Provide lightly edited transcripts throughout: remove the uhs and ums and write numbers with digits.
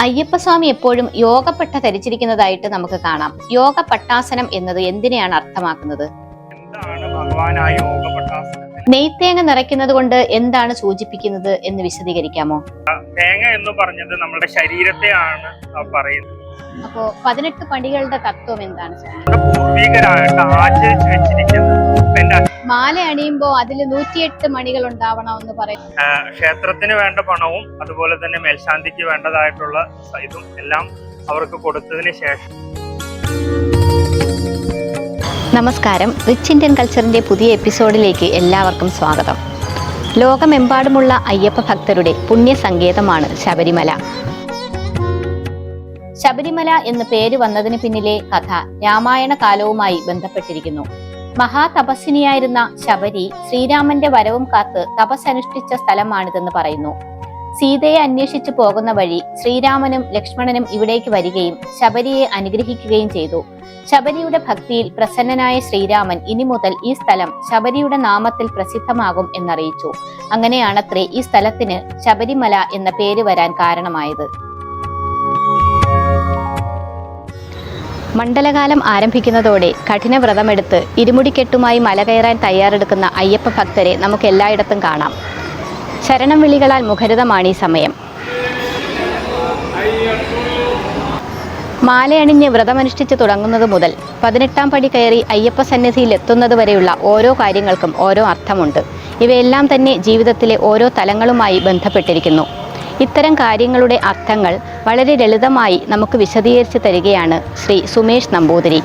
അയ്യപ്പസ്വാമി എപ്പോഴും യോഗപ്പട്ട ധരിച്ചിരിക്കുന്നതായിട്ട് നമുക്ക് കാണാം. യോഗ പട്ടാസനം എന്നത് എന്തിനെയാണ് അർത്ഥമാക്കുന്നത്? നെയ്ത്തേങ്ങ നിറയ്ക്കുന്നത് കൊണ്ട് എന്താണ് സൂചിപ്പിക്കുന്നത് എന്ന് വിശദീകരിക്കാമോ? തേങ്ങ എന്ന് പറഞ്ഞത് നമ്മുടെ ശരീരത്തെയാണ് പറയുന്നത്. അപ്പോ 18 പടികളുടെ തത്വം എന്താണ്? പൂർവികരായിട്ട് ആചരിച്ചു വെച്ചിരിക്കുന്നത് മാല അണിയുമ്പോ അതിൽ 108 മണികൾ ഉണ്ടാവണമെന്ന് പറയും. ക്ഷേത്രത്തിന് വേണ്ട പണവും അതുപോലെ തന്നെ മേൽശാന്തിക്ക് വേണ്ടതായിട്ടുള്ള ഇതും എല്ലാം അവർക്ക് കൊടുത്തതിന് ശേഷം. നമസ്കാരം, റിച്ച് ഇന്ത്യൻ കൾച്ചറിന്റെ പുതിയ എപ്പിസോഡിലേക്ക് എല്ലാവർക്കും സ്വാഗതം. ലോകമെമ്പാടുമുള്ള അയ്യപ്പ ഭക്തരുടെ പുണ്യസങ്കേതമാണ് ശബരിമല. ശബരിമല എന്ന പേര് വന്നതിന് പിന്നിലെ കഥ രാമായണ കാലവുമായി ബന്ധപ്പെട്ടിരിക്കുന്നു. മഹാതപസ്വിനിയായിരുന്ന ശബരി ശ്രീരാമന്റെ വരവും കാത്ത് തപസ്സനുഷ്ഠിച്ച സ്ഥലമാണിതെന്ന് പറയുന്നു. സീതയെ അന്വേഷിച്ചു പോകുന്ന വഴി ശ്രീരാമനും ലക്ഷ്മണനും ഇവിടേക്ക് വരികയും ശബരിയെ അനുഗ്രഹിക്കുകയും ചെയ്തു. ശബരിയുടെ ഭക്തിയിൽ പ്രസന്നനായ ശ്രീരാമൻ ഇനി മുതൽ ഈ സ്ഥലം ശബരിയുടെ നാമത്തിൽ പ്രസിദ്ധമാകും എന്നറിയിച്ചു. അങ്ങനെയാണത്രേ ഈ സ്ഥലത്തിന് ശബരിമല എന്ന പേര് വരാൻ കാരണമായത്. മണ്ഡലകാലം ആരംഭിക്കുന്നതോടെ കഠിന വ്രതമെടുത്ത് ഇരുമുടിക്കെട്ടുമായി മല കയറാൻ തയ്യാറെടുക്കുന്ന അയ്യപ്പ ഭക്തരെ നമുക്ക് എല്ലായിടത്തും കാണാം. ശരണം വിളികളാൽ മുഖരിതമാണ് ഈ സമയം. മാലയണിഞ്ഞ് വ്രതമനുഷ്ഠിച്ച് തുടങ്ങുന്നത് മുതൽ 18ാം പടി കയറി അയ്യപ്പ സന്നിധിയിൽ എത്തുന്നത് വരെയുള്ള ഓരോ കാര്യങ്ങൾക്കും ഓരോ അർത്ഥമുണ്ട്. ഇവയെല്ലാം തന്നെ ജീവിതത്തിലെ ഓരോ തലങ്ങളുമായി ബന്ധപ്പെട്ടിരിക്കുന്നു. ഇത്തരം കാര്യങ്ങളുടെ അർത്ഥങ്ങൾ വളരെ ലളിതമായി നമുക്ക് വിശദീകരിച്ച് തരികയാണ് ശ്രീ സുമേഷ് നമ്പൂതിരി.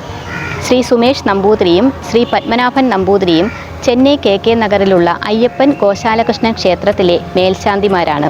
ശ്രീ സുമേഷ് നമ്പൂതിരിയും ശ്രീ പത്മനാഭൻ നമ്പൂതിരിയും ചെന്നൈ KK നഗറിലുള്ള അയ്യപ്പൻ ഗോശാലകൃഷ്ണൻ ക്ഷേത്രത്തിലെ മേൽശാന്തിമാരാണ്.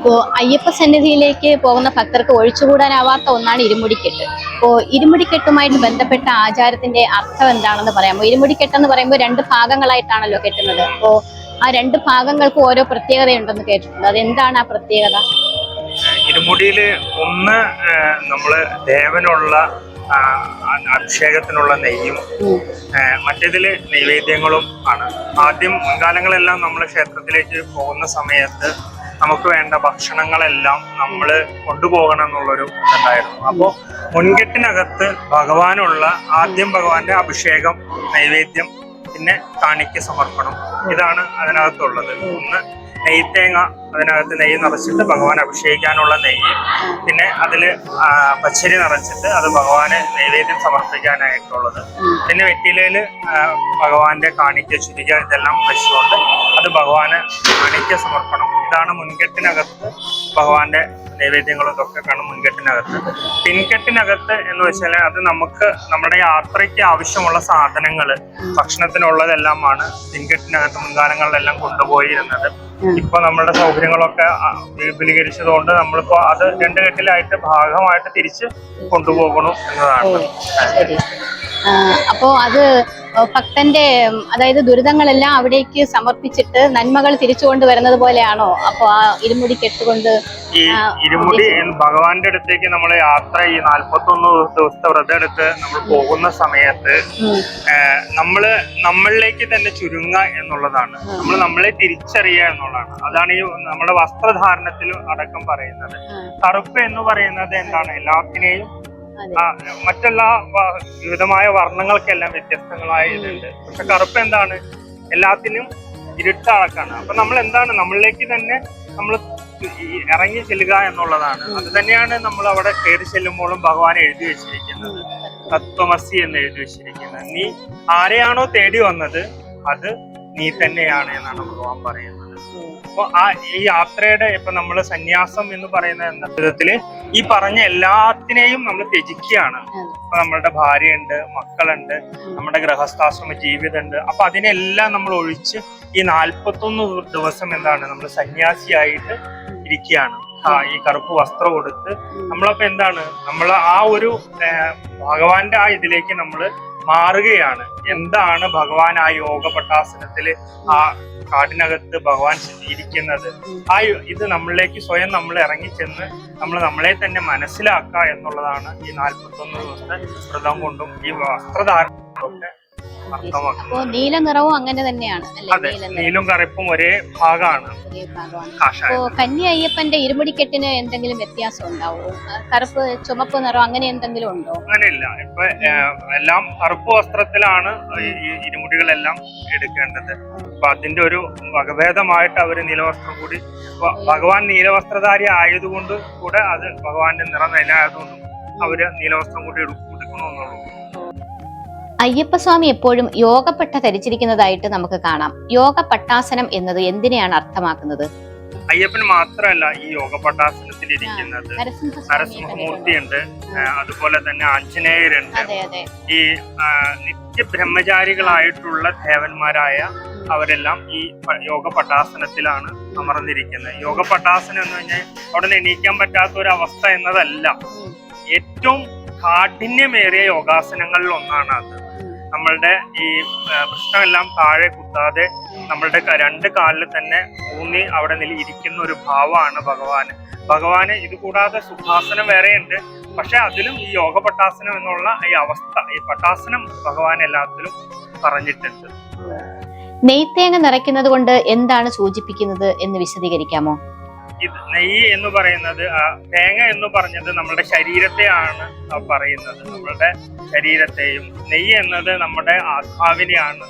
ഇപ്പോൾ അയ്യപ്പ സന്നിധിയിലേക്ക് പോകുന്ന ഭക്തർക്ക് ഒഴിച്ചുകൂടാനാവാത്ത ഒന്നാണ് ഇരുമുടിക്കെട്ട്. അപ്പോൾ ഇരുമുടിക്കെട്ടുമായിട്ട് ബന്ധപ്പെട്ട ആചാരത്തിന്റെ അർത്ഥം എന്താണെന്ന് പറയാമോ? ഇരുമുടിക്കെട്ടെന്ന് പറയുമ്പോൾ 2 ഭാഗങ്ങളായിട്ടാണല്ലോ കെട്ടുന്നത്. അപ്പോൾ ആ 2 ഭാഗങ്ങൾക്ക് ഓരോ പ്രത്യേകതയുണ്ടെന്ന് കേട്ടിട്ടുണ്ട്. അതെന്താണ് ആ പ്രത്യേകത? ഇരുമുടിയില് ഒന്ന് നമ്മള് ദേവനുള്ള അഭിഷേകത്തിനുള്ള നെയ്യും മറ്റേതില് നൈവേദ്യങ്ങളും ആണ്. ആദ്യം മുൻകാലങ്ങളെല്ലാം നമ്മൾ ക്ഷേത്രത്തിലേക്ക് പോകുന്ന സമയത്ത് നമുക്ക് വേണ്ട ഭക്ഷണങ്ങളെല്ലാം നമ്മൾ കൊണ്ടുപോകണം എന്നുള്ളൊരു ഇതുണ്ടായിരുന്നു. അപ്പോൾ മുൻകെട്ടിനകത്ത് ഭഗവാനുള്ള ആദ്യം ഭഗവാന്റെ അഭിഷേകം, നൈവേദ്യം, പിന്നെ കാണിക്ക സമർപ്പണം, ഇതാണ് അതിനകത്തുള്ളത്. ഒന്ന് നെയ്ത്തേങ്ങ, അതിനകത്ത് നെയ്യ് നിറച്ചിട്ട് ഭഗവാൻ അഭിഷേകിക്കാനുള്ള നെയ്യ്, പിന്നെ അതില് പച്ചരി നിറച്ചിട്ട് അത് ഭഗവാന് നൈവേദ്യം സമർപ്പിക്കാനായിട്ടുള്ളത്, പിന്നെ വെറ്റിലയില് ഭഗവാന്റെ കാണിക്ക ചുരിക ഇതെല്ലാം വെച്ചുകൊണ്ട് അത് ഭഗവാന് കാണിക്ക സമർപ്പണം. ഇതാണ് മുൻകെട്ടിനകത്ത് ഭഗവാന്റെ നൈവേദ്യങ്ങളും ഇതൊക്കെ കാണും മുൻകെട്ടിനകത്ത്. പിൻകെട്ടിനകത്ത് എന്ന് വെച്ചാൽ അത് നമുക്ക് നമ്മുടെ യാത്രയ്ക്ക് ആവശ്യമുള്ള സാധനങ്ങള്, ഭക്ഷണത്തിനുള്ളതെല്ലാമാണ് പിൻകെട്ടിനകത്ത് മുൻകാലങ്ങളിലെല്ലാം കൊണ്ടുപോയിരുന്നത്. ഇപ്പൊ നമ്മളുടെ സൗകര്യങ്ങളൊക്കെ വിപുലീകരിച്ചതുകൊണ്ട് നമ്മളിപ്പോ അത് 2 കെട്ടിലായിട്ട് ഭാഗമായിട്ട് തിരിച്ച് കൊണ്ടുപോകണം എന്നതാണ്. അപ്പോ അത് ഭക്തന്റെ, അതായത് ദുരിതങ്ങളെല്ലാം അവിടേക്ക് സമർപ്പിച്ചിട്ട് നന്മകൾ തിരിച്ചു കൊണ്ടുവരുന്നത് പോലെയാണോ? അപ്പൊ ആ ഇരുമുടി കെട്ടുകൊണ്ട് ഈ ഇരുമുടി ഭഗവാന്റെ അടുത്തേക്ക് നമ്മൾ യാത്ര ഈ 41 ദിവസത്തെ വ്രതം എടുത്ത് നമ്മൾ പോകുന്ന സമയത്ത് നമ്മളിലേക്ക് തന്നെ ചുരുങ്ങുക എന്നുള്ളതാണ്. നമ്മളെ തിരിച്ചറിയുക എന്നുള്ളതാണ്. അതാണ് ഈ നമ്മുടെ വസ്ത്രധാരണത്തിലും അടക്കം പറയുന്നത്. കറുപ്പ് എന്ന് പറയുന്നത് എന്താണ്? എല്ലാത്തിനെയും മറ്റെല്ലാ വിവിധമായ വർണ്ണങ്ങൾക്കെല്ലാം വ്യത്യസ്തങ്ങളായ ഇതുണ്ട്. പക്ഷെ കറുപ്പ് എന്താണ്? എല്ലാത്തിനും ഇരുട്ടടക്കാണ്. അപ്പൊ നമ്മൾ എന്താണ്, നമ്മളിലേക്ക് തന്നെ നമ്മൾ ഇറങ്ങി ചെല്ലുക എന്നുള്ളതാണ്. അത് തന്നെയാണ് നമ്മൾ അവിടെ കയറി ചെല്ലുമ്പോഴും ഭഗവാൻ എഴുതി വെച്ചിരിക്കുന്നത്, തത്വമസി എന്ന് എഴുതി വെച്ചിരിക്കുന്നത്. നീ ആരെയാണോ തേടി വന്നത് അത് നീ തന്നെയാണ് എന്നാണ് ഭഗവാൻ പറയുന്നത്. അപ്പൊ ഈ യാത്രയുടെ ഇപ്പൊ നമ്മള് സന്യാസം എന്ന് പറയുന്ന വിധത്തില് ഈ പറഞ്ഞ എല്ലാത്തിനെയും നമ്മൾ ത്യജിക്കുകയാണ്. അപ്പൊ നമ്മളുടെ ഭാര്യയുണ്ട്, മക്കളുണ്ട്, നമ്മുടെ ഗൃഹസ്ഥാശ്രമ ജീവിതമുണ്ട്. അപ്പൊ അതിനെല്ലാം നമ്മൾ ഒഴിച്ച് ഈ 41 ദിവസം എന്താണ് നമ്മൾ സന്യാസിയായിട്ട് ഇരിക്കുകയാണ്. ഈ കറുപ്പ് വസ്ത്രം കൊടുത്ത് നമ്മളപ്പോ എന്താണ് നമ്മൾ ആ ഒരു ഭഗവാന്റെ ആ ഇതിലേക്ക് നമ്മൾ മാറുകയാണ്. എന്താണ് ഭഗവാൻ ആ യോഗ പട്ടാസനത്തില് ആ കാടിനകത്ത് ഭഗവാൻ ഇരിക്കുന്നത്, ആ ഇത് നമ്മളിലേക്ക് സ്വയം നമ്മൾ ഇറങ്ങിച്ചെന്ന് നമ്മളെ തന്നെ മനസ്സിലാക്കുക എന്നുള്ളതാണ് ഈ 41 ദിവസത്തെ വ്രതം കൊണ്ടും ഈ വസ്ത്രധാരണം ഒക്കെ അപ്പോ നീല നിറവും അങ്ങനെ തന്നെയാണ്. അതെ, നീലും കറുപ്പും ഒരേ ഭാഗമാണ്. അപ്പോ കന്നി അയ്യപ്പന്റെ ഇരുമുടിക്കെട്ടിന് എന്തെങ്കിലും വ്യത്യാസം ഉണ്ടാവോ? കറുപ്പ് ചുമപ്പ് നിറം അങ്ങനെ എന്തെങ്കിലും ഉണ്ടോ? അങ്ങനെയില്ല. ഇപ്പൊ എല്ലാം കറുപ്പ് വസ്ത്രത്തിലാണ് ഈ ഇരുമുടികളെല്ലാം എടുക്കേണ്ടത്. അപ്പൊ അതിന്റെ ഒരു വകഭേദമായിട്ട് അവര് നീലവസ്ത്രം കൂടി, ഭഗവാൻ നീലവസ്ത്രധാരി ആയതുകൊണ്ട് കൂടെ അത് ഭഗവാന്റെ നിറം നിലയായതുകൊണ്ടും അവര് നീലവസ്ത്രം കൂടി എടുക്കണമെന്നുള്ളൂ. അയ്യപ്പസ്വാമി എപ്പോഴും യോഗപ്പട്ട ധരിച്ചിരിക്കുന്നതായിട്ട് നമുക്ക് കാണാം. യോഗ പട്ടാസനം എന്നത് എന്തിനെയാണ് അർത്ഥമാക്കുന്നത്? അയ്യപ്പന് മാത്രമല്ല ഈ യോഗ പട്ടാസനത്തിൽ ഇരിക്കുന്നത്, നരസിംഹമൂർത്തിയുണ്ട്, അതുപോലെ തന്നെ ആഞ്ജനേയരുണ്ട്. ഈ നിത്യബ്രഹ്മചാരികളായിട്ടുള്ള ദേവന്മാരായ അവരെല്ലാം ഈ യോഗ പട്ടാസനത്തിലാണ് അമർന്നിരിക്കുന്നത്. യോഗ പട്ടാസനം എന്ന് പറഞ്ഞാൽ അവിടെ നിന്ന് എണീക്കാൻ പറ്റാത്ത ഒരു അവസ്ഥ എന്നതല്ല, ഏറ്റവും കാഠിന്യമേറിയ യോഗാസനങ്ങളിൽ ഒന്നാണ് അത്. നമ്മളുടെ ഈ പ്രശ്നമെല്ലാം താഴെ കുത്താതെ നമ്മളുടെ 2 കാലിൽ തന്നെ ഊന്നി അവിടെ ഇരിക്കുന്ന ഒരു ഭാവമാണ് ഭഗവാന്. ഇത് കൂടാതെ സുഖാസനം വേറെയുണ്ട്. പക്ഷെ അതിലും ഈ യോഗ പട്ടാസനം എന്നുള്ള ഈ അവസ്ഥ, ഈ പട്ടാസനം ഭഗവാൻ എല്ലാത്തിലും പറഞ്ഞിട്ടുണ്ട്. നെയ്ത്തേങ്ങ നിറയ്ക്കുന്നത് കൊണ്ട് എന്താണ് സൂചിപ്പിക്കുന്നത് എന്ന് വിശദീകരിക്കാമോ? നെയ്യ് എന്ന് പറയുന്നത്, തേങ്ങ എന്ന് പറഞ്ഞത് നമ്മുടെ ശരീരത്തെയാണ് പറയുന്നത്, നമ്മളുടെ ശരീരത്തെയും. നെയ്യ് എന്നത് നമ്മുടെ ആത്മാവിനെയാണ്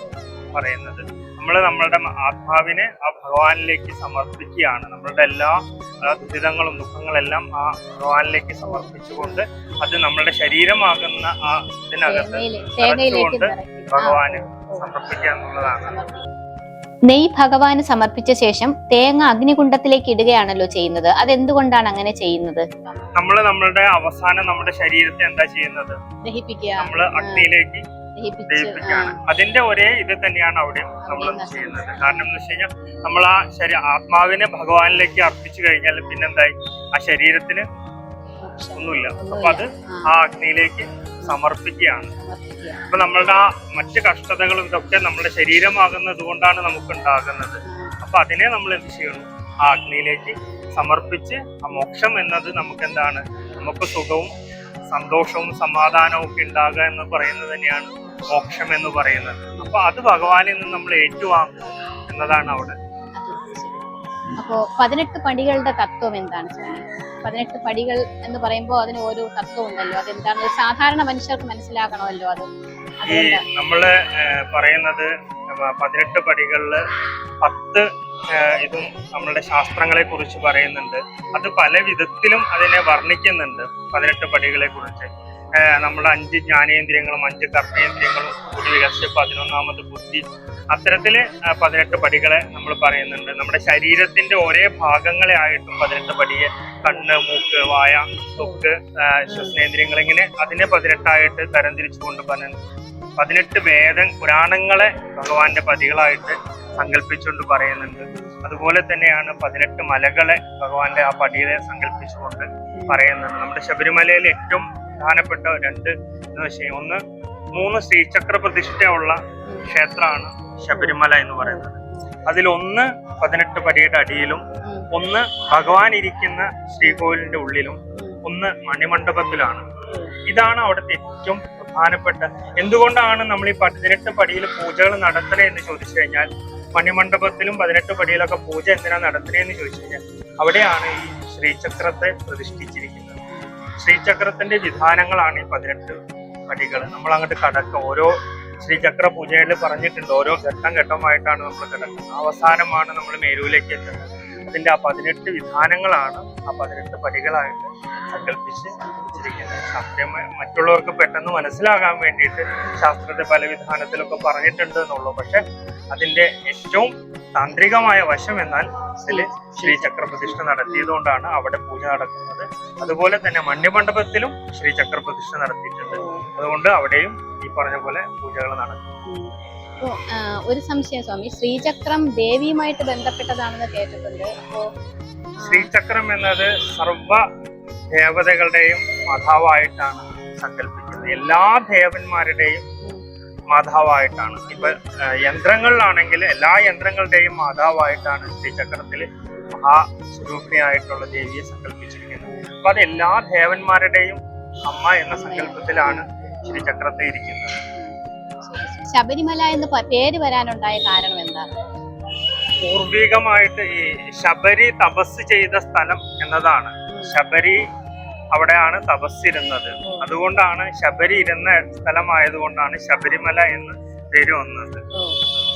പറയുന്നത്. നമ്മളുടെ ആത്മാവിനെ ആ ഭഗവാനിലേക്ക് സമർപ്പിക്കുകയാണ്. നമ്മളുടെ എല്ലാ ദുരിതങ്ങളും ദുഃഖങ്ങളെല്ലാം ആ ഭഗവാനിലേക്ക് സമർപ്പിച്ചുകൊണ്ട് അത് നമ്മളുടെ ശരീരമാകുന്ന ആ ഇതിനകത്ത് നിറച്ചുകൊണ്ട് ഭഗവാന് സമർപ്പിക്കുക എന്നുള്ളതാണ്. നെയ് ഭഗവാന് സമർപ്പിച്ച ശേഷം തേങ്ങ അഗ്നികുണ്ഡത്തിലേക്ക് ഇടുകയാണല്ലോ ചെയ്യുന്നത്. അതെന്തുകൊണ്ടാണ് അങ്ങനെ ചെയ്യുന്നത്? നമ്മളുടെ അവസാനം നമ്മുടെ ശരീരത്തെ എന്താ ചെയ്യുന്നത്? നമ്മള് അഗ്നിയിലേക്ക് ദഹിപ്പിക്കുകയാണ്. അതിന്റെ ഒരേ ഇത് തന്നെയാണ് അവിടെ നമ്മൾ ചെയ്യുന്നത്. കാരണം എന്ന് വെച്ച് കഴിഞ്ഞാൽ നമ്മൾ ആ ആത്മാവിനെ ഭഗവാനിലേക്ക് അർപ്പിച്ചു കഴിഞ്ഞാൽ പിന്നെന്തായി, ആ ശരീരത്തിന് ഒന്നുമില്ല. അപ്പൊ അത് ആ അഗ്നിയിലേക്ക് സമർപ്പിക്കുകയാണ്. അപ്പൊ നമ്മളുടെ ആ മറ്റ് കഷ്ടതകളും ഇതൊക്കെ നമ്മുടെ ശരീരമാകുന്നത് കൊണ്ടാണ് നമുക്ക് ഉണ്ടാകുന്നത്. അപ്പൊ അതിനെ നമ്മൾ എന്ത് ചെയ്യണം? ആ അഗ്നിയിലേക്ക് സമർപ്പിച്ച് ആ മോക്ഷം എന്നത് നമുക്ക് എന്താണ്, നമുക്ക് സുഖവും സന്തോഷവും സമാധാനവും ഒക്കെ ഉണ്ടാകുക എന്ന് പറയുന്നത് തന്നെയാണ് മോക്ഷം എന്ന് പറയുന്നത്. അപ്പൊ അത് ഭഗവാനിൽ നിന്ന് നമ്മൾ ഏറ്റുവാങ്ങുന്നു എന്നതാണ് അവിടെ. അപ്പോ 18 പടികളുടെ തത്വം എന്താണ്? 18 പടികൾ എന്ന് പറയുമ്പോൾ അതിന് ഓരോ തത്വം ഉണ്ടല്ലോ, അതെന്താണ്? സാധാരണ മനുഷ്യർക്ക് മനസ്സിലാക്കണമല്ലോ അത്. ഈ നമ്മള് പറയുന്നത് 18 പടികളില് 10 ഇതും നമ്മളുടെ ശാസ്ത്രങ്ങളെ കുറിച്ച് പറയുന്നുണ്ട്. അത് പല വിധത്തിലും അതിനെ വർണ്ണിക്കുന്നുണ്ട്. 18 പടികളെ കുറിച്ച് നമ്മുടെ 5 ജ്ഞാനേന്ദ്രിയങ്ങളും 5 കർമ്മേന്ദ്രിയങ്ങളും കൂടി വികസിച്ച 11ാമത് ബുദ്ധി, അത്തരത്തില് 18 പടികളെ നമ്മൾ പറയുന്നുണ്ട്. നമ്മുടെ ശരീരത്തിന്റെ ഒരേ ഭാഗങ്ങളെ ആയിട്ടും 18 പടിയെ, കണ്ണ്, മൂക്ക്, വായ, ത്വക്ക്, ശ്വസനേന്ദ്രിയങ്ങൾ, ഇങ്ങനെ അതിനെ 18 തരംതിരിച്ചുകൊണ്ട് 18 പുരാണങ്ങളെ ഭഗവാന്റെ പടികളായിട്ട് സങ്കല്പിച്ചുകൊണ്ട് പറയുന്നുണ്ട്. അതുപോലെ തന്നെയാണ് 18 മലകളെ ഭഗവാന്റെ ആ പടിയെ സങ്കല്പിച്ചുകൊണ്ട് പറയുന്നുണ്ട്. നമ്മുടെ ശബരിമലയിൽ ഏറ്റവും പ്രധാനപ്പെട്ട 2 എന്ന് വെച്ചാൽ, ഒന്ന് 3 ശ്രീചക്ര പ്രതിഷ്ഠയുള്ള ക്ഷേത്രമാണ് ശബരിമല എന്ന് പറയുന്നത്. അതിലൊന്ന് 18 പടിയുടെ അടിയിലും, ഒന്ന് ഭഗവാൻ ഇരിക്കുന്ന ശ്രീകോവിലിന്റെ ഉള്ളിലും, ഒന്ന് മണിമണ്ഡപത്തിലാണ്. ഇതാണ് അവിടുത്തെ ഏറ്റവും പ്രധാനപ്പെട്ട. എന്തുകൊണ്ടാണ് നമ്മൾ ഈ 18 പടിയിൽ പൂജകൾ നടത്തണേ എന്ന് ചോദിച്ചു കഴിഞ്ഞാൽ, മണിമണ്ഡപത്തിലും 18 പടിയിലൊക്കെ പൂജ എന്തിനാ നടത്തണേ എന്ന് ചോദിച്ചു കഴിഞ്ഞാൽ, അവിടെയാണ് ഈ ശ്രീചക്രത്തെ പ്രതിഷ്ഠിച്ചിരിക്കുന്നത്. ശ്രീചക്രത്തിന്റെ വിധാനങ്ങളാണ് ഈ 18 പടികൾ. നമ്മൾ അങ്ങോട്ട് കടക്കുക. ഓരോ ശ്രീചക്ര പൂജയിൽ പറഞ്ഞിട്ടുണ്ട്, ഓരോ ഘട്ടമായിട്ടാണ് നമ്മൾ കിടക്കുന്നത്. അവസാനമാണ് നമ്മൾ മേരുവിലേക്ക് എത്തുന്നത്. അതിന്റെ ആ 18 വിധാനങ്ങളാണ് ആ 18 പടികളായിട്ട് സങ്കല്പിച്ച് വെച്ചിരിക്കുന്നത്. ശാസ്ത്രീയമായി മറ്റുള്ളവർക്ക് പെട്ടെന്ന് മനസ്സിലാകാൻ വേണ്ടിയിട്ട് ശാസ്ത്രത്തെ പല വിധാനത്തിലൊക്കെ പറഞ്ഞിട്ടുണ്ട് എന്നുള്ളൂ. പക്ഷെ അതിന്റെ ഏറ്റവും താന്ത്രികമായ വശം എന്നാൽ ഇതിൽ ശ്രീചക്ര പ്രതിഷ്ഠ നടത്തിയതുകൊണ്ടാണ് അവിടെ പൂജ നടക്കുന്നത്. അതുപോലെ തന്നെ മണ്ഡപത്തിലും ശ്രീചക്ര പ്രതിഷ്ഠ നടത്തിയിട്ടുണ്ട്. അതുകൊണ്ട് അവിടെയും ഈ പറഞ്ഞ പോലെ പൂജകൾ നടക്കും. ഒരു സംശയം സ്വാമി, ശ്രീചക്രം ദേവിയുമായിട്ട് ബന്ധപ്പെട്ടതാണെന്ന് കേട്ടിട്ടുണ്ട്. അപ്പോ ശ്രീചക്രം എന്നത് സർവ ദേവതകളുടെയും മാതാവായിട്ടാണ് സങ്കല്പിക്കുന്നത്. എല്ലാ ദേവന്മാരുടെയും മാതാവായിട്ടാണ്. ഇപ്പൊ യന്ത്രങ്ങളിലാണെങ്കിൽ എല്ലാ യന്ത്രങ്ങളുടെയും മാതാവായിട്ടാണ് ശ്രീചക്രത്തിൽ മഹാസ്വരൂപിണിയായിട്ടുള്ള ദേവിയെ സങ്കല്പിച്ചിരിക്കുന്നത്. അപ്പൊ അത് എല്ലാ ദേവന്മാരുടെയും അമ്മ എന്ന സങ്കല്പത്തിലാണ് ശ്രീചക്രത്തെ ഇരിക്കുന്നത്. ശബരിമല എന്ന് പേര് വരാനുണ്ടായ കാരണം എന്താണ്? പൂർവികമായിട്ട് ഈ ശബരി തപസ് ചെയ്ത സ്ഥലം എന്നതാണ്. ശബരി അവിടെയാണ് തപസ്സിരുന്നത്. അതുകൊണ്ടാണ് ശബരി ഇരുന്ന സ്ഥലമായതുകൊണ്ടാണ് ശബരിമല എന്ന് പേര് വന്നത്.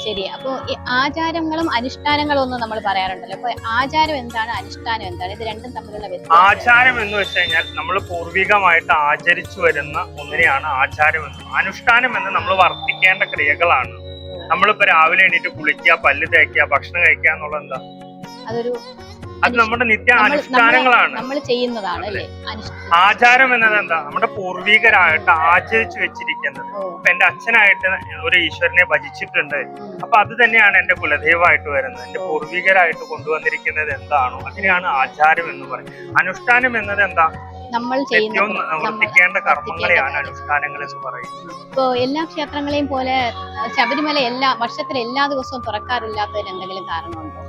ശരി. അപ്പൊ ഈ ആചാരങ്ങളും അനുഷ്ഠാനങ്ങളും ഒന്നും നമ്മൾ പറയാറുണ്ടല്ലോ. അപ്പൊ ആചാരം എന്താണ്, അനുഷ്ഠാനം എന്താണ്? ഇത് രണ്ടും തമ്മിലുള്ള വ്യത്യാസം? ആചാരം എന്ന് വെച്ച് കഴിഞ്ഞാൽ നമ്മൾ പൂർവികമായിട്ട് ആചരിച്ചു വരുന്ന ഒന്നിനെയാണ് ആചാരം എന്ന്. അനുഷ്ഠാനം എന്ന് നമ്മൾ വർത്തിക്കേണ്ട ക്രിയകളാണ്. നമ്മളിപ്പോ രാവിലെ എണീറ്റ് കുളിക്കുക, പല്ല് തേക്കുക, ഭക്ഷണം കഴിക്കുക എന്നുള്ളത് എന്താ? അത് നമ്മുടെ നിത്യ അനുഷ്ഠാനങ്ങളാണ്, നമ്മൾ ചെയ്യുന്നതാണ് അല്ലേ? ആചാരം എന്നത് എന്താ? നമ്മുടെ പൂർവികരായിട്ട് ആചരിച്ചു വെച്ചിരിക്കുന്നത്. ഇപ്പൊ എന്റെ അച്ഛനായിട്ട് ഒരു ഈശ്വരനെ ഭജിച്ചിട്ടുണ്ട്. അപ്പൊ അത് തന്നെയാണ് എന്റെ കുലദൈവമായിട്ട് വരുന്നത്. എന്റെ പൂർവികരായിട്ട് കൊണ്ടുവന്നിരിക്കുന്നത് എന്താണോ അതിനെയാണ് ആചാരം എന്ന് പറയുന്നത്. അനുഷ്ഠാനം എന്നത് എന്താ? നമ്മൾ വർത്തിക്കേണ്ട കർമ്മങ്ങളെയാണ് അനുഷ്ഠാനങ്ങൾ എന്ന് പറയുന്നത്. ഇപ്പോ എല്ലാ ക്ഷേത്രങ്ങളെയും പോലെ ശബരിമല വർഷത്തിൽ എല്ലാ ദിവസവും തുറക്കാറില്ലാത്തതിന് എന്തെങ്കിലും കാരണമുണ്ടോ?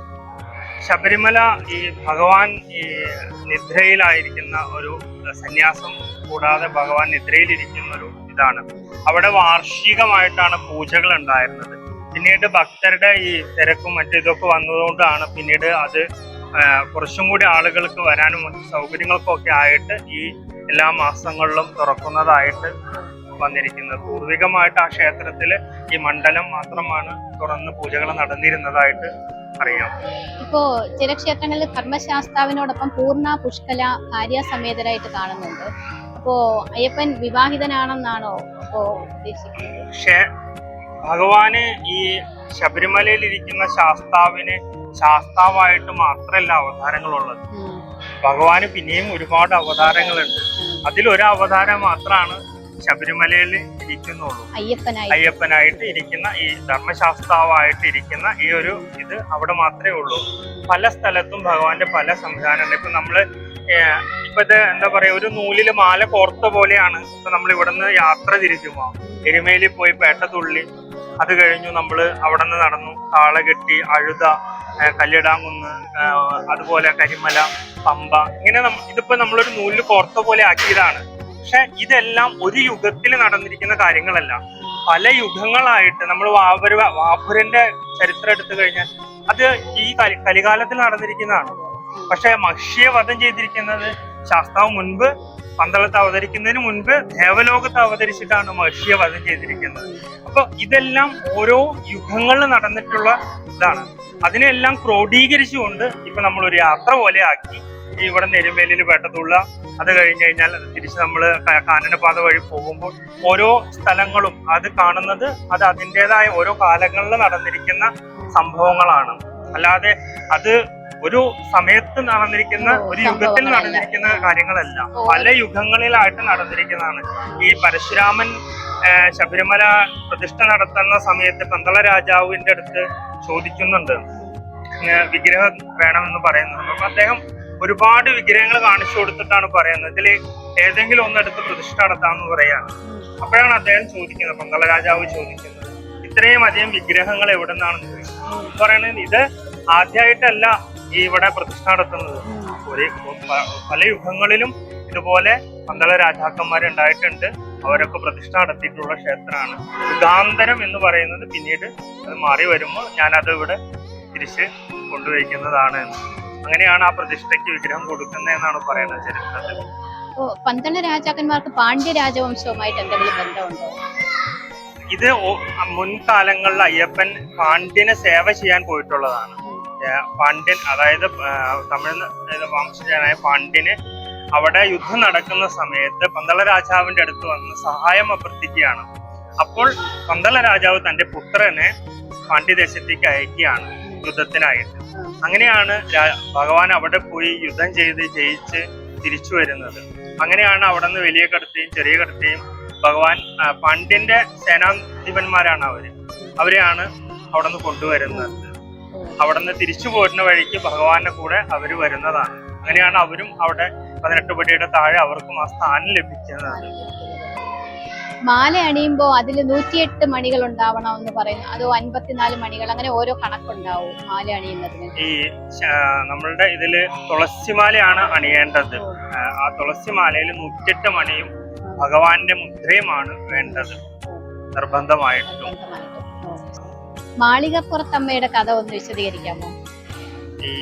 ശബരിമല ഈ ഭഗവാൻ ഈ നിദ്രയിലായിരിക്കുന്ന ഒരു സന്യാസം കൂടാതെ ഭഗവാൻ നിദ്രയിലിരിക്കുന്ന ഒരു ഇതാണ്. അവിടെ വാർഷികമായിട്ടാണ് പൂജകൾ ഉണ്ടായിരുന്നത്. പിന്നീട് ഭക്തരുടെ ഈ തിരക്കും മറ്റിതൊക്കെ വന്നതുകൊണ്ടാണ് പിന്നീട് അത് കുറച്ചും കൂടി ആളുകൾക്ക് വരാനും മറ്റു സൗകര്യങ്ങൾക്കൊക്കെ ആയിട്ട് ഈ എല്ലാ മാസങ്ങളിലും തുറക്കുന്നതായിട്ട് വന്നിരിക്കുന്നത്. പൂർവികമായിട്ട് ആ ക്ഷേത്രത്തില് ഈ മണ്ഡലം മാത്രമാണ് തുറന്ന് പൂജകൾ നടന്നിരുന്നതായിട്ട് അറിയാം. ഇപ്പോ ചില ക്ഷേത്രങ്ങളിൽ ധർമ്മശാസ്താവിനോടൊപ്പം പൂർണ്ണ പുഷ്കല ഭാര്യാസമേതരായിട്ട് കാണുന്നുണ്ട്. അപ്പോ അയ്യപ്പൻ വിവാഹിതനാണെന്നാണോ അപ്പോ ഉദ്ദേശിക്കുന്നത്? ഭഗവാന് ഈ ശബരിമലയിൽ ഇരിക്കുന്ന ശാസ്താവിന് ശാസ്താവായിട്ട് മാത്രമല്ല അവതാരങ്ങളുള്ളത്. ഭഗവാന് പിന്നെയും ഒരുപാട് അവതാരങ്ങളുണ്ട്. അതിലൊരു അവതാരം മാത്രമാണ് ശബരിമലയിൽ ഇരിക്കുന്നുള്ളൂ. അയ്യപ്പനായിട്ട് ഇരിക്കുന്ന ഈ ധർമ്മശാസ്താവായിട്ട് ഇരിക്കുന്ന ഈ ഒരു ഇത് അവിടെ മാത്രമേ ഉള്ളൂ. പല സ്ഥലത്തും ഭഗവാന്റെ പല സംവിധാനമുണ്ട്. ഇപ്പൊ നമ്മള് ഇപ്പത്തെ എന്താ പറയാ, ഒരു നൂലില് മാല കോർത്ത പോലെയാണ് ഇപ്പൊ നമ്മൾ ഇവിടുന്ന് യാത്ര തിരിക്കുമ്പോ എരുമേലി പോയി പേട്ടതുള്ളി, അത് കഴിഞ്ഞു നമ്മള് അവിടെ നിന്ന് നടന്നു കാളകെട്ടി, അഴുത, കല്ലിടാങ്കുന്ന്, അതുപോലെ കരിമല, പമ്പ, ഇങ്ങനെ ഇതിപ്പോ നമ്മളൊരു നൂലിൽ കോർത്ത പോലെ ആക്കിയതാണ്. പക്ഷെ ഇതെല്ലാം ഒരു യുഗത്തിൽ നടന്നിരിക്കുന്ന കാര്യങ്ങളല്ല. പല യുഗങ്ങളായിട്ട് നമ്മൾ വാപുരന്റെ ചരിത്രം എടുത്തു കഴിഞ്ഞാൽ അത് ഈ കലികാലത്തിൽ നടന്നിരിക്കുന്നതാണ്. പക്ഷെ മഹിഷിയെ വധം ചെയ്തിരിക്കുന്നത് ശാസ്താവ് മുൻപ് പന്തളത്ത് അവതരിക്കുന്നതിന് മുൻപ് ദേവലോകത്ത് അവതരിച്ചിട്ടാണ് മഹിഷിയെ വധം ചെയ്തിരിക്കുന്നത്. അപ്പൊ ഇതെല്ലാം ഓരോ യുഗങ്ങളിൽ നടന്നിട്ടുള്ള ഇതാണ്. അതിനെല്ലാം ക്രോഡീകരിച്ചുകൊണ്ട് ഇപ്പൊ നമ്മളൊരു യാത്ര പോലെ ആക്കി ഇവിടെ എരുമേലിയിൽ പേട്ടത്തുള്ള, അത് കഴിഞ്ഞ് കഴിഞ്ഞാൽ തിരിച്ച് നമ്മൾ കാനനപാത വഴി പോകുമ്പോൾ ഓരോ സ്ഥലങ്ങളും അത് കാണുന്നത് അത് അതിൻ്റെതായ ഓരോ കാലങ്ങളിൽ നടന്നിരിക്കുന്ന സംഭവങ്ങളാണ്. അല്ലാതെ അത് ഒരു സമയത്ത് നടന്നിരിക്കുന്ന ഒരു യുഗത്തിൽ നടന്നിരിക്കുന്ന കാര്യങ്ങളല്ല, പല യുഗങ്ങളിലായിട്ട് നടന്നിരിക്കുന്നതാണ്. ഈ പരശുരാമൻ ശബരിമല പ്രതിഷ്ഠ നടത്തുന്ന സമയത്ത് പന്തള രാജാവിന്റെ അടുത്ത് ചോദിക്കുന്നുണ്ട്, വിഗ്രഹം വേണമെന്ന് പറയുന്നുണ്ട്. അപ്പൊ അദ്ദേഹം ഒരുപാട് വിഗ്രഹങ്ങൾ കാണിച്ചു കൊടുത്തിട്ടാണ് പറയുന്നത്, ഇതിൽ ഏതെങ്കിലും ഒന്നെടുത്ത് പ്രതിഷ്ഠ നടത്താമെന്ന് പറയാണ്. അപ്പോഴാണ് അദ്ദേഹം ചോദിക്കുന്നത്, പന്തള രാജാവ് ചോദിക്കുന്നത്, ഇത്രയും അധികം വിഗ്രഹങ്ങൾ എവിടെ നിന്നാണെന്ന് ചോദിക്കുന്നത്. പറയുന്നത് ഇത് ആദ്യമായിട്ടല്ല ഈ ഇവിടെ പ്രതിഷ്ഠ നടത്തുന്നത്. പല യുഗങ്ങളിലും ഇതുപോലെ പന്തള രാജാക്കന്മാരുണ്ടായിട്ടുണ്ട്. അവരൊക്കെ പ്രതിഷ്ഠ നടത്തിയിട്ടുള്ള ക്ഷേത്രമാണ്. യുഗാന്തരം എന്ന് പറയുന്നത് പിന്നീട് അത് മാറി വരുമ്പോൾ ഞാനത് ഇവിടെ തിരിച്ച് കൊണ്ടുവയ്ക്കുന്നതാണ്. അങ്ങനെയാണ് ആ പ്രതിഷ്ഠയ്ക്ക് വിഗ്രഹം കൊടുക്കുന്നതെന്നാണ് പറയുന്നത് ചരിത്രത്തിൽ. പന്തള രാജാക്കന്മാർക്ക് പാണ്ഡ്യ രാജവംശവുമായിട്ട് എന്തെങ്കിലും ബന്ധമുണ്ടോ? ഇത് മുൻകാലങ്ങളിൽ അയ്യപ്പൻ പാണ്ഡ്യന് സേവ ചെയ്യാൻ പോയിട്ടുള്ളതാണ്. പാണ്ഡ്യൻ, അതായത് തമിഴ് വംശജനായ പാണ്ഡ്യന് അവിടെ യുദ്ധം നടക്കുന്ന സമയത്ത് പന്തള രാജാവിന്റെ അടുത്ത് വന്ന് സഹായം അഭ്യർത്ഥിക്കുകയാണ്. അപ്പോൾ പന്തള രാജാവ് തന്റെ പുത്രനെ പാണ്ഡ്യദേശത്തേക്ക് അയക്കുകയാണ് യുദ്ധത്തിനായിട്ട്. അങ്ങനെയാണ് ഭഗവാൻ അവിടെ പോയി യുദ്ധം ചെയ്ത് ജയിച്ച് തിരിച്ചു വരുന്നത്. അങ്ങനെയാണ് അവിടെ നിന്ന് വലിയ കടുത്തയും ചെറിയ കടുത്തയും ഭഗവാൻ പാണ്ഡ്യന്റെ സേനാധിപന്മാരാണ് അവരെയാണ് അവിടെ നിന്ന് കൊണ്ടുവരുന്നത്. അവിടെ നിന്ന് തിരിച്ചു പോരുന്ന വഴിക്ക് ഭഗവാന്റെ കൂടെ അവര് വരുന്നതാണ്. അങ്ങനെയാണ് അവരും അവിടെ 18 പടിയുടെ താഴെ അവർക്കും ആ സ്ഥാനം ലഭിക്കുന്നത്. മാല അണിയുമ്പോ അതില് 108 മണികൾ ഉണ്ടാവണം എന്ന് പറയുന്നു, അതോ 54 മണികൾ, അങ്ങനെ ഓരോ കണക്കുണ്ടാവും മാല അണിയുന്നതിന്? ഈ നമ്മളുടെ ഇതില് തുളസിമാലയാണ് അണിയേണ്ടത്. ആ തുളസിമാലയിൽ 108 മണിയും ഭഗവാന്റെ മുദ്രയുമാണ് വേണ്ടത് നിർബന്ധമായിട്ടും. മാളികപ്പുറത്തമ്മയുടെ കഥ ഒന്ന് വിശദീകരിക്കാമോ? ഈ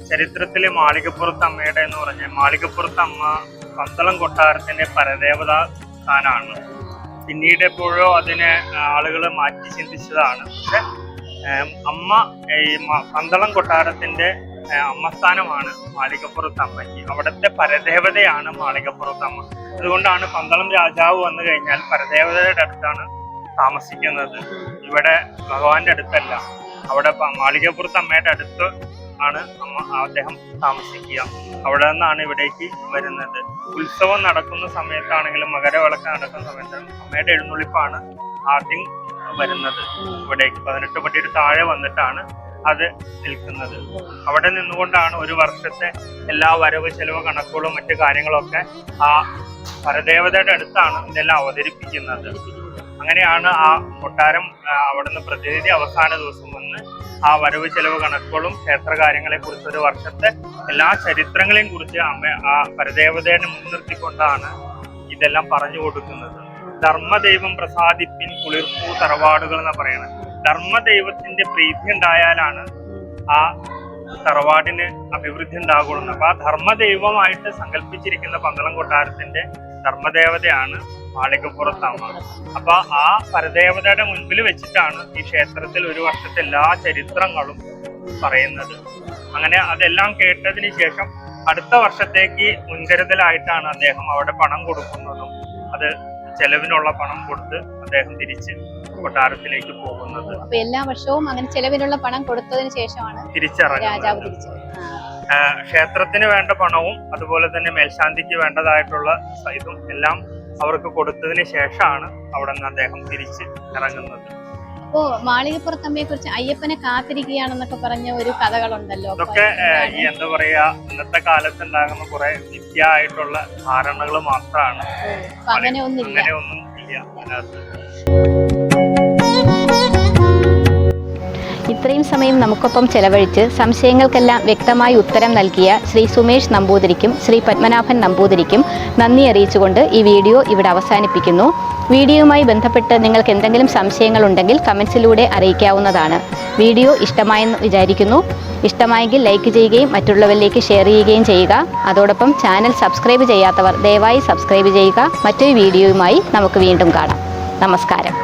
ചരിത്രത്തിലെ മാളികപ്പുറത്തമ്മയുടെ എന്ന് പറഞ്ഞാൽ, മാളികപ്പുറത്തമ്മ പന്തളം കൊട്ടാരത്തിന്റെ പരദേവത സ്ഥാനാണ്. പിന്നീട് എപ്പോഴോ അതിനെ ആളുകൾ മാറ്റി ചിന്തിച്ചതാണ്. പക്ഷെ അമ്മ ഈ പന്തളം കൊട്ടാരത്തിന്റെ അമ്മസ്ഥാനമാണ് മാളികപ്പുറത്തമ്മയ്ക്ക്. അവിടുത്തെ പരദേവതയാണ് മാളികപ്പുറത്തമ്മ. അതുകൊണ്ടാണ് പന്തളം രാജാവ് വന്നു കഴിഞ്ഞാൽ പരദേവതയുടെ അടുത്താണ് താമസിക്കുന്നത്. ഇവിടെ ഭഗവാന്റെ അടുത്തല്ല, അവിടെ മാളികപ്പുറത്ത് അമ്മയുടെ അടുത്ത് ആണ് അദ്ദേഹം താമസിക്കുക. അവിടെ നിന്നാണ് ഇവിടേക്ക് വരുന്നത്. ഉത്സവം നടക്കുന്ന സമയത്താണെങ്കിലും മകരവിളക്ക് നടക്കുന്ന സമയത്താണെങ്കിലും അമ്മയുടെ എഴുന്നള്ളിപ്പാണ് ആദ്യം വരുന്നത്. ഇവിടേക്ക് 18 പടിയുടെ താഴെ വന്നിട്ടാണ് അത് നിൽക്കുന്നത്. അവിടെ നിന്നുകൊണ്ടാണ് ഒരു വർഷത്തെ എല്ലാ വരവ് ചെലവ് കണക്കുകളും മറ്റു കാര്യങ്ങളൊക്കെ ആ പരദേവതയുടെ അടുത്താണ് ഇതെല്ലാം അവതരിപ്പിക്കുന്നത്. അങ്ങനെയാണ് ആ കൊട്ടാരം അവിടുന്ന് പ്രതിനിധി അവസാന ദിവസം വന്ന് ആ വരവ് ചെലവ് കണക്കുകളും ക്ഷേത്രകാര്യങ്ങളെ കുറിച്ച് ഒരു വർഷത്തെ എല്ലാ ചരിത്രങ്ങളെയും കുറിച്ച് ആ പരദേവതയെ മുൻനിർത്തിക്കൊണ്ടാണ് ഇതെല്ലാം പറഞ്ഞു കൊടുക്കുന്നത്. ധർമ്മദൈവം പ്രസാദിപ്പിൻ കുളിർപ്പൂ തറവാടുകൾ എന്ന് പറയുന്നത്. ധർമ്മദൈവത്തിന്റെ പ്രീതി ഉണ്ടായാലാണ് ആ തറവാടിന് അഭിവൃദ്ധി ഉണ്ടാകുന്നത്. അപ്പൊ ആ ധർമ്മദൈവമായിട്ട് സങ്കല്പിച്ചിരിക്കുന്ന പന്തളം കൊട്ടാരത്തിന്റെ ധർമ്മദേവതയാണ് മാളികപ്പുറത്തമ്മ. അപ്പൊ ആ പരദേവതയുടെ മുൻപിൽ വെച്ചിട്ടാണ് ഈ ക്ഷേത്രത്തിൽ ഒരു വർഷത്തെ എല്ലാ ചരിത്രങ്ങളും പറയുന്നത്. അങ്ങനെ അതെല്ലാം കേട്ടതിന് ശേഷം അടുത്ത വർഷത്തേക്ക് മുൻകരുതലായിട്ടാണ് അദ്ദേഹം അവിടെ പണം കൊടുക്കുന്നതും അത് ചെലവിനുള്ള പണം കൊടുത്ത് അദ്ദേഹം തിരിച്ച് കൊട്ടാരത്തിലേക്ക് പോകുന്നത്. അപ്പൊ എല്ലാ വർഷവും അങ്ങനെ ചെലവിനുള്ള പണം കൊടുത്തതിന് ശേഷമാണ് തിരിച്ചിറങ്ങുന്നത്. ക്ഷേത്രത്തിന് വേണ്ട പണവും അതുപോലെ തന്നെ മേൽശാന്തിക്ക് വേണ്ടതായിട്ടുള്ള ഇതും എല്ലാം അവർക്ക് കൊടുത്തതിന് ശേഷമാണ് അവിടെ നിന്ന് അദ്ദേഹം തിരിച്ച് ഇറങ്ങുന്നത്. അപ്പോ മാളികപ്പുറത്തമ്മയെ കുറിച്ച് അയ്യപ്പനെ കാത്തിരിക്കുകയാണെന്നൊക്കെ പറഞ്ഞ ഒരു കഥകളുണ്ടല്ലോ. അതൊക്കെ ഈ എന്താ പറയാ, ഇന്നത്തെ കാലത്ത് ഉണ്ടാകുന്ന കുറെ മിഥ്യായിട്ടുള്ള ധാരണകൾ മാത്രമാണ്. അങ്ങനെയൊന്നും ഇല്ല അതിനകത്ത്. ഇത്രയും സമയം നമുക്കൊപ്പം ചെലവഴിച്ച് സംശയങ്ങൾക്കെല്ലാം വ്യക്തമായി ഉത്തരം നൽകിയ ശ്രീ സുമേഷ് നമ്പൂതിരിക്കും ശ്രീ പത്മനാഭൻ നമ്പൂതിരിക്കും നന്ദി അറിയിച്ചുകൊണ്ട് ഈ വീഡിയോ ഇവിടെ അവസാനിപ്പിക്കുന്നു. വീഡിയോയുമായി ബന്ധപ്പെട്ട് നിങ്ങൾക്ക് എന്തെങ്കിലും സംശയങ്ങളുണ്ടെങ്കിൽ കമൻസിലൂടെ അറിയിക്കാവുന്നതാണ്. വീഡിയോ ഇഷ്ടമായെന്ന് വിചാരിക്കുന്നു. ഇഷ്ടമായെങ്കിൽ ലൈക്ക് ചെയ്യുകയും മറ്റുള്ളവരിലേക്ക് ഷെയർ ചെയ്യുകയും ചെയ്യുക. അതോടൊപ്പം ചാനൽ സബ്സ്ക്രൈബ് ചെയ്യാത്തവർ ദയവായി സബ്സ്ക്രൈബ് ചെയ്യുക. മറ്റൊരു വീഡിയോയുമായി നമുക്ക് വീണ്ടും കാണാം. നമസ്കാരം.